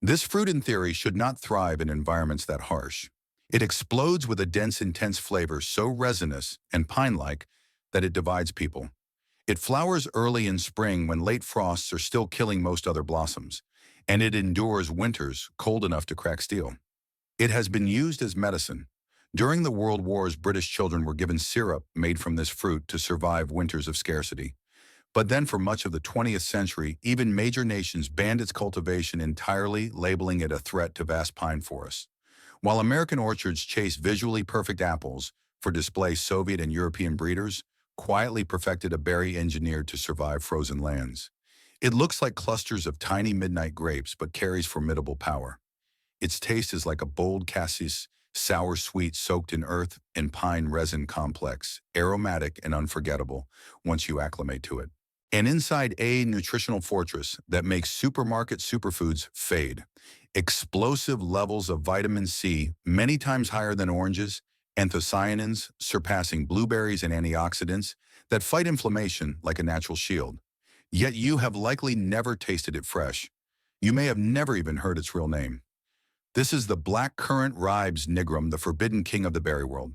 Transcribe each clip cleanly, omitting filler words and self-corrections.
This fruit, in theory, should not thrive in environments that harsh. It explodes with a dense, intense flavor so resinous and pine-like that it divides people. It flowers early in spring when late frosts are still killing most other blossoms, and it endures winters cold enough to crack steel. It has been used as medicine. During the World Wars, British children were given syrup made from this fruit to survive winters of scarcity. But then for much of the 20th century, even major nations banned its cultivation entirely, labeling it a threat to vast pine forests. While American orchards chase visually perfect apples for display, Soviet and European breeders quietly perfected a berry engineered to survive frozen lands. It looks like clusters of tiny midnight grapes but carries formidable power. Its taste is like a bold cassis, sour sweet soaked in earth and pine resin complex, aromatic and unforgettable once you acclimate to it. And inside a nutritional fortress that makes supermarket superfoods fade. Explosive levels of vitamin C, many times higher than oranges, anthocyanins, surpassing blueberries, and antioxidants that fight inflammation like a natural shield. Yet you have likely never tasted it fresh. You may have never even heard its real name. This is the blackcurrant Ribis nigrum, the forbidden king of the berry world.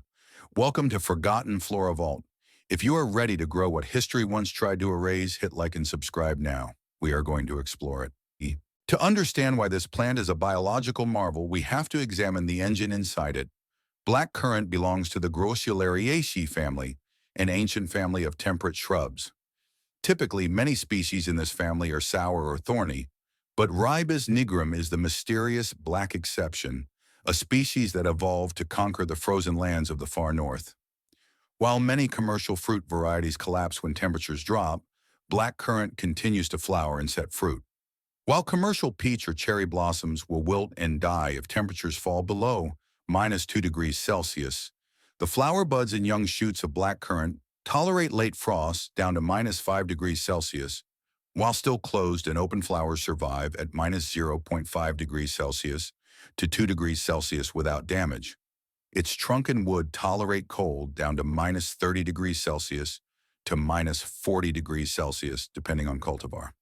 Welcome to Forgotten Flora Vault. If you are ready to grow what history once tried to erase, hit like and subscribe now. We are going to explore it. To understand why this plant is a biological marvel, we have to examine the engine inside it. Blackcurrant belongs to the Grossulariaceae family, an ancient family of temperate shrubs. Typically, many species in this family are sour or thorny, but Ribis nigrum is the mysterious black exception, a species that evolved to conquer the frozen lands of the far north. While many commercial fruit varieties collapse when temperatures drop, blackcurrant continues to flower and set fruit. While commercial peach or cherry blossoms will wilt and die if temperatures fall below -2 degrees Celsius, the flower buds and young shoots of blackcurrant tolerate late frosts down to -5 degrees Celsius, while still closed and open flowers survive at -0.5 degrees Celsius to 2 degrees Celsius without damage. Its trunk and wood tolerate cold down to -30 degrees Celsius to -40 degrees Celsius, depending on cultivar.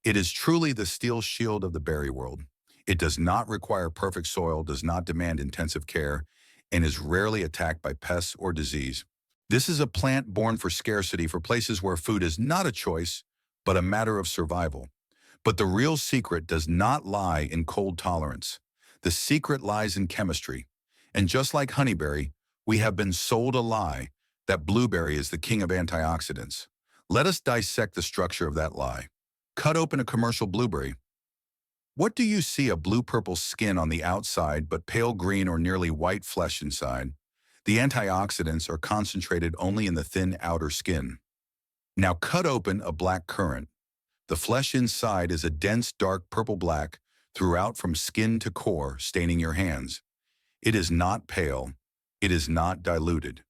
It is truly the steel shield of the berry world. It does not require perfect soil, does not demand intensive care, and is rarely attacked by pests or disease. This is a plant born for scarcity, for places where food is not a choice, but a matter of survival. But the real secret does not lie in cold tolerance. The secret lies in chemistry. And just like honeyberry, we have been sold a lie that blueberry is the king of antioxidants. Let us dissect the structure of that lie. Cut open a commercial blueberry. What do you see? A blue-purple skin on the outside, but pale green or nearly white flesh inside. The antioxidants are concentrated only in the thin outer skin. Now cut open a blackcurrant. The flesh inside is a dense, dark purple-black throughout from skin to core, staining your hands. It is not pale. It is not diluted.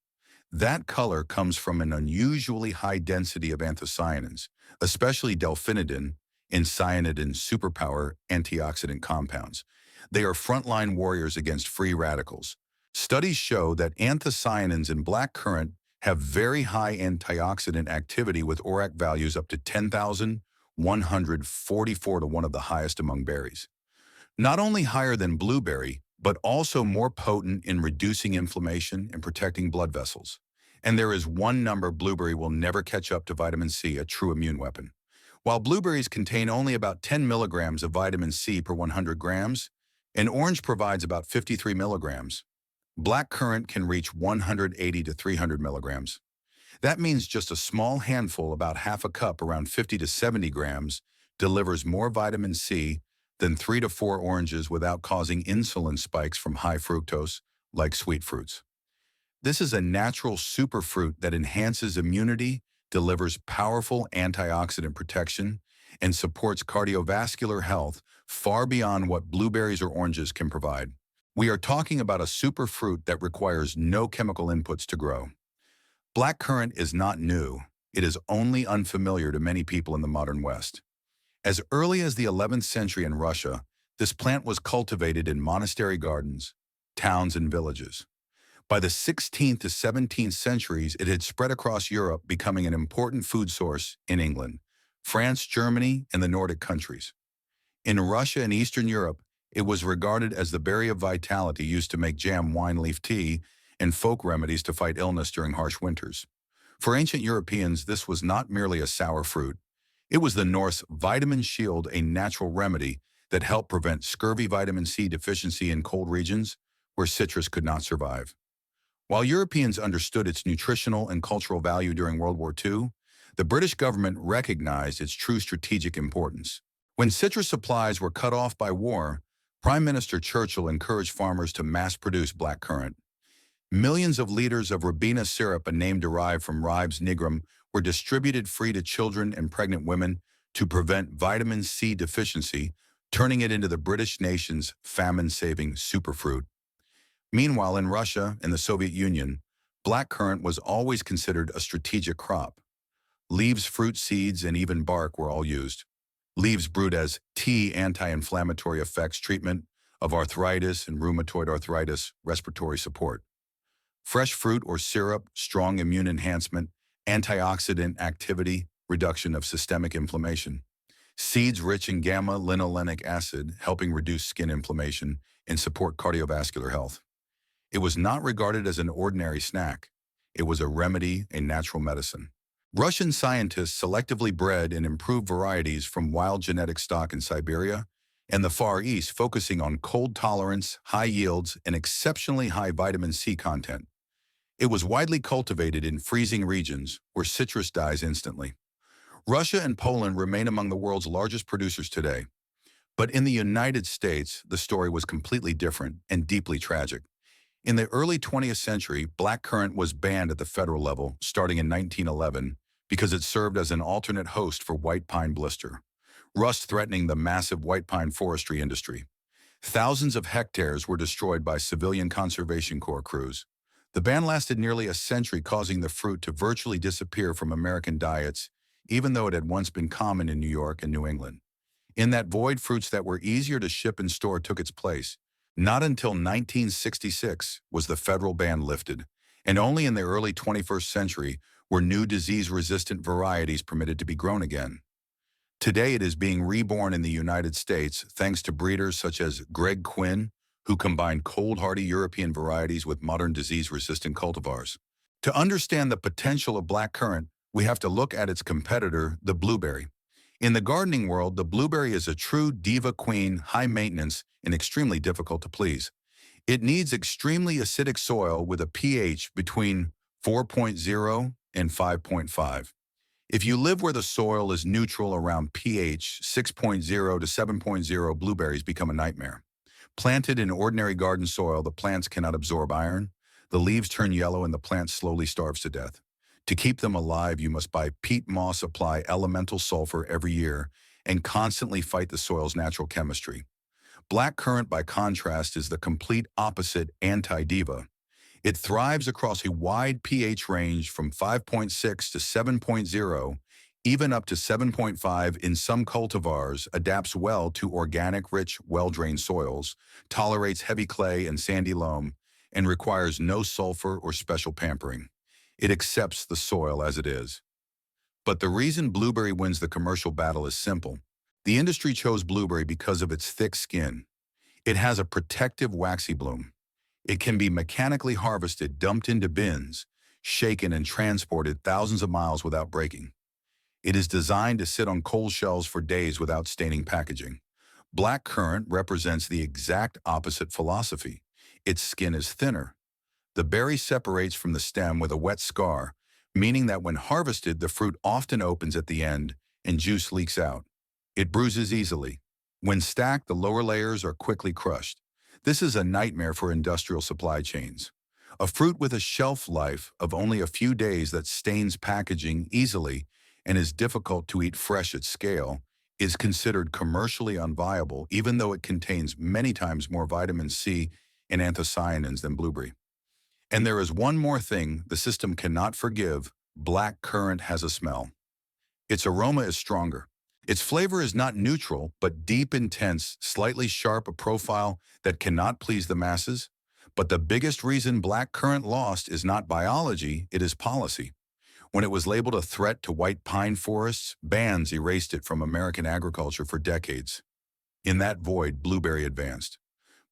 That color comes from an unusually high density of anthocyanins, especially delphinidin and cyanidin superpower antioxidant compounds. They are frontline warriors against free radicals. Studies show that anthocyanins in blackcurrant have very high antioxidant activity with ORAC values up to 10,144 to one of the highest among berries. Not only higher than blueberry, but also more potent in reducing inflammation and protecting blood vessels. And there is one number: blueberry will never catch up to vitamin C, a true immune weapon. While blueberries contain only about 10 milligrams of vitamin C per 100 grams, and orange provides about 53 milligrams, blackcurrant can reach 180 to 300 milligrams. That means just a small handful, about half a cup, around 50 to 70 grams, delivers more vitamin C than 3 to 4 oranges without causing insulin spikes from high fructose, like sweet fruits. This is a natural superfruit that enhances immunity, delivers powerful antioxidant protection, and supports cardiovascular health far beyond what blueberries or oranges can provide. We are talking about a superfruit that requires no chemical inputs to grow. Blackcurrant is not new. It is only unfamiliar to many people in the modern West. As early as the 11th century in Russia, this plant was cultivated in monastery gardens, towns, and villages. By the 16th to 17th centuries, it had spread across Europe, becoming an important food source in England, France, Germany, and the Nordic countries. In Russia and Eastern Europe, It was regarded as the berry of vitality used to make jam, wine, leaf tea, and folk remedies to fight illness during harsh winters. For ancient Europeans, this was not merely a sour fruit. It was the Norse vitamin shield, a natural remedy that helped prevent scurvy vitamin C deficiency in cold regions where citrus could not survive. While Europeans understood its nutritional and cultural value during World War II, the British government recognized its true strategic importance. When citrus supplies were cut off by war, Prime Minister Churchill encouraged farmers to mass-produce blackcurrant. Millions of liters of Ribina syrup, a name derived from Ribes nigrum, were distributed free to children and pregnant women to prevent vitamin C deficiency, turning it into the British nation's famine-saving superfruit. Meanwhile, in Russia and the Soviet Union, blackcurrant was always considered a strategic crop. Leaves, fruit, seeds, and even bark were all used. Leaves brewed as tea, anti-inflammatory effects, treatment of arthritis and rheumatoid arthritis, respiratory support. Fresh fruit or syrup, strong immune enhancement, antioxidant activity, reduction of systemic inflammation. Seeds rich in gamma-linolenic acid, helping reduce skin inflammation and support cardiovascular health. It was not regarded as an ordinary snack. It was a remedy, a natural medicine. Russian scientists selectively bred and improved varieties from wild genetic stock in Siberia and the Far East, focusing on cold tolerance, high yields, and exceptionally high vitamin C content. It was widely cultivated in freezing regions where citrus dies instantly. Russia and Poland remain among the world's largest producers today. But in the United States, the story was completely different and deeply tragic. In the early 20th century, blackcurrant was banned at the federal level, starting in 1911, because it served as an alternate host for white pine blister, rust threatening the massive white pine forestry industry. Thousands of hectares were destroyed by civilian Conservation Corps crews. The ban lasted nearly a century, causing the fruit to virtually disappear from American diets, even though it had once been common in New York and New England. In that void, fruits that were easier to ship and store took its place. Not until 1966 was the federal ban lifted, and only in the early 21st century were new disease-resistant varieties permitted to be grown again. Today it is being reborn in the United States thanks to breeders such as Greg Quinn, who combine cold-hardy European varieties with modern disease-resistant cultivars. To understand the potential of blackcurrant, we have to look at its competitor, the blueberry. In the gardening world, the blueberry is a true diva queen, high maintenance, and extremely difficult to please. It needs extremely acidic soil with a pH between 4.0 and 5.5. If you live where the soil is neutral around pH 6.0 to 7.0, blueberries become a nightmare. Planted in ordinary garden soil, the plants cannot absorb iron, the leaves turn yellow, and the plant slowly starves to death. To keep them alive, you must buy peat moss, apply elemental sulfur every year, and constantly fight the soil's natural chemistry. Blackcurrant, by contrast, is the complete opposite anti-diva. It thrives across a wide pH range from 5.6 to 7.0, even up to 7.5 in some cultivars, adapts well to organic, rich, well-drained soils, tolerates heavy clay and sandy loam, and requires no sulfur or special pampering. It accepts the soil as it is. But the reason blueberry wins the commercial battle is simple. The industry chose blueberry because of its thick skin. It has a protective, waxy bloom. It can be mechanically harvested, dumped into bins, shaken, and transported thousands of miles without breaking. It is designed to sit on cold shelves for days without staining packaging. Blackcurrant represents the exact opposite philosophy. Its skin is thinner. The berry separates from the stem with a wet scar, meaning that when harvested, the fruit often opens at the end and juice leaks out. It bruises easily. When stacked, the lower layers are quickly crushed. This is a nightmare for industrial supply chains. A fruit with a shelf life of only a few days that stains packaging easily and is difficult to eat fresh at scale is considered commercially unviable, even though it contains many times more vitamin C and anthocyanins than blueberry. And there is one more thing the system cannot forgive: blackcurrant has a smell. Its aroma is stronger. Its flavor is not neutral, but deep, intense, slightly sharp, a profile that cannot please the masses. But the biggest reason blackcurrant lost is not biology, it is policy. When it was labeled a threat to white pine forests, bans erased it from American agriculture for decades. In that void, Blueberry advanced.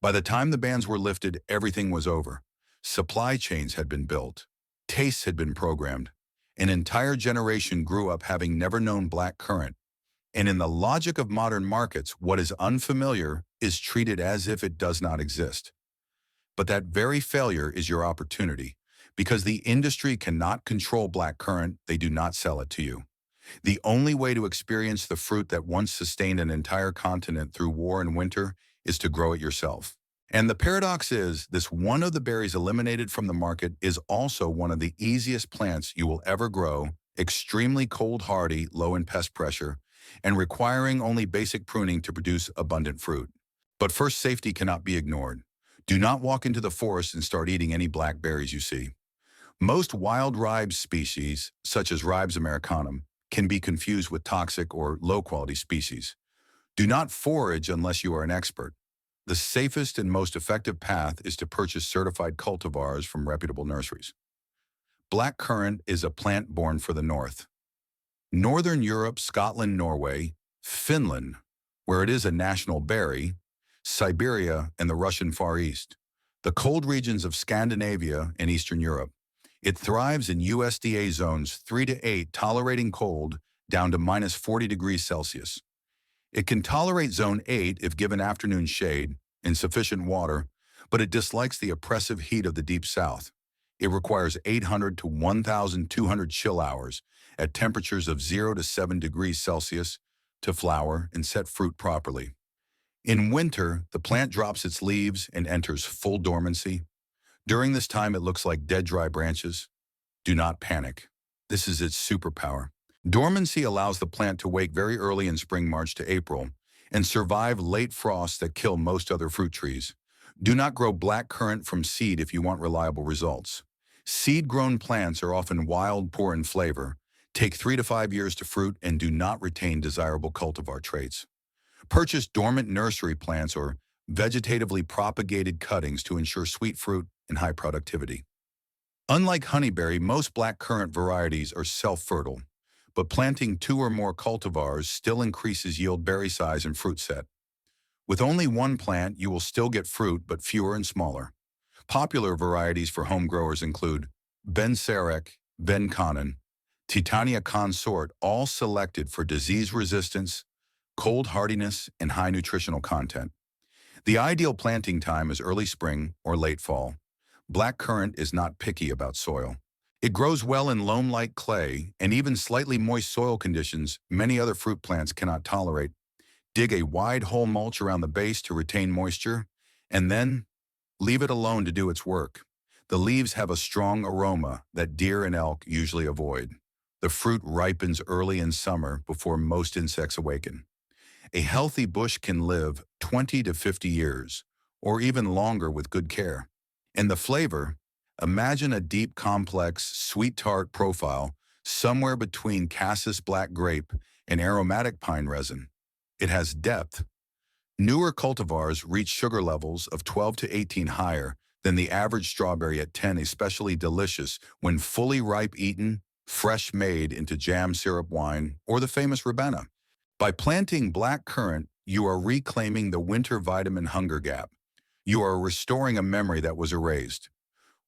By the time the bans were lifted, everything was over. Supply chains had been built. Tastes had been programmed. An entire generation grew up having never known blackcurrant. And in the logic of modern markets, what is unfamiliar is treated as if it does not exist. But that very failure is your opportunity. Because the industry cannot control blackcurrant, they do not sell it to you. The only way to experience the fruit that once sustained an entire continent through war and winter is to grow it yourself. And the paradox is, this one of the berries eliminated from the market is also one of the easiest plants you will ever grow, extremely cold hardy, low in pest pressure, and requiring only basic pruning to produce abundant fruit. But first, safety cannot be ignored. Do not walk into the forest and start eating any blackberries you see. Most wild Ribis species, such as Ribis americanum, can be confused with toxic or low-quality species. Do not forage unless you are an expert. The safest and most effective path is to purchase certified cultivars from reputable nurseries. Blackcurrant is a plant born for the north. Northern Europe, Scotland, Norway, Finland, where it is a national berry, Siberia, and the Russian Far East, the cold regions of Scandinavia and Eastern Europe. It thrives in USDA zones 3 to 8, tolerating cold down to minus 40 degrees Celsius. It can tolerate zone 8 if given afternoon shade and sufficient water, but it dislikes the oppressive heat of the deep south. It requires 800 to 1,200 chill hours at temperatures of 0 to 7 degrees Celsius to flower and set fruit properly. In winter, the plant drops its leaves and enters full dormancy. During this time, it looks like dead, dry branches. Do not panic. This is its superpower. Dormancy allows the plant to wake very early in spring, March to April, and survive late frosts that kill most other fruit trees. Do not grow blackcurrant from seed if you want reliable results. Seed-grown plants are often wild, poor in flavor, take 3 to 5 years to fruit, and do not retain desirable cultivar traits. Purchase dormant nursery plants or vegetatively propagated cuttings to ensure sweet fruit and high productivity. Unlike honeyberry, most blackcurrant varieties are self-fertile, but planting 2 or more cultivars still increases yield, berry size, and fruit set. With only one plant, you will still get fruit, but fewer and smaller. Popular varieties for home growers include Ben Sarek, Ben Conan, Titania Consort, all selected for disease resistance, cold hardiness, and high nutritional content. The ideal planting time is early spring or late fall. Blackcurrant is not picky about soil. It grows well in loam-like clay and even slightly moist soil conditions many other fruit plants cannot tolerate. Dig a wide hole mulch around the base to retain moisture, and then leave it alone to do its work. The leaves have a strong aroma that deer and elk usually avoid. The fruit ripens early in summer before most insects awaken. A healthy bush can live 20 to 50 years, or even longer with good care. And the flavor, imagine a deep, complex, sweet tart profile somewhere between cassis black grape and aromatic pine resin. It has depth. Newer cultivars reach sugar levels of 12 to 18 higher than the average strawberry at 10, especially delicious when fully ripe, eaten, fresh, made into jam, syrup, wine, or the famous Ribena. By planting blackcurrant, you are reclaiming the winter vitamin hunger gap. You are restoring a memory that was erased.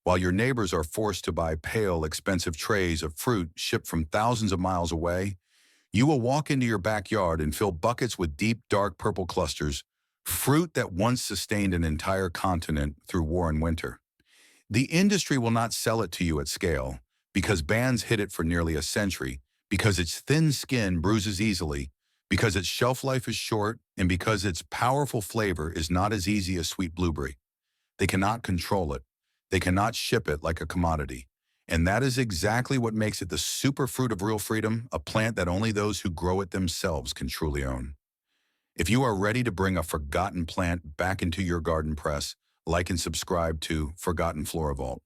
While your neighbors are forced to buy pale, expensive trays of fruit shipped from thousands of miles away, you will walk into your backyard and fill buckets with deep, dark purple clusters, fruit that once sustained an entire continent through war and winter. The industry will not sell it to you at scale because bans hid it for nearly a century, because its thin skin bruises easily, because its shelf life is short, and because its powerful flavor is not as easy as sweet blueberry. They cannot control it. They cannot ship it like a commodity. And that is exactly what makes it the superfruit of real freedom, a plant that only those who grow it themselves can truly own. If you are ready to bring a forgotten plant back into your garden press, like and subscribe to Forgotten Flora Vault.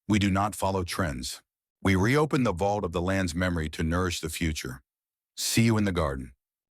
We do not follow trends. We reopen the vault of the land's memory to nourish the future. See you in the garden.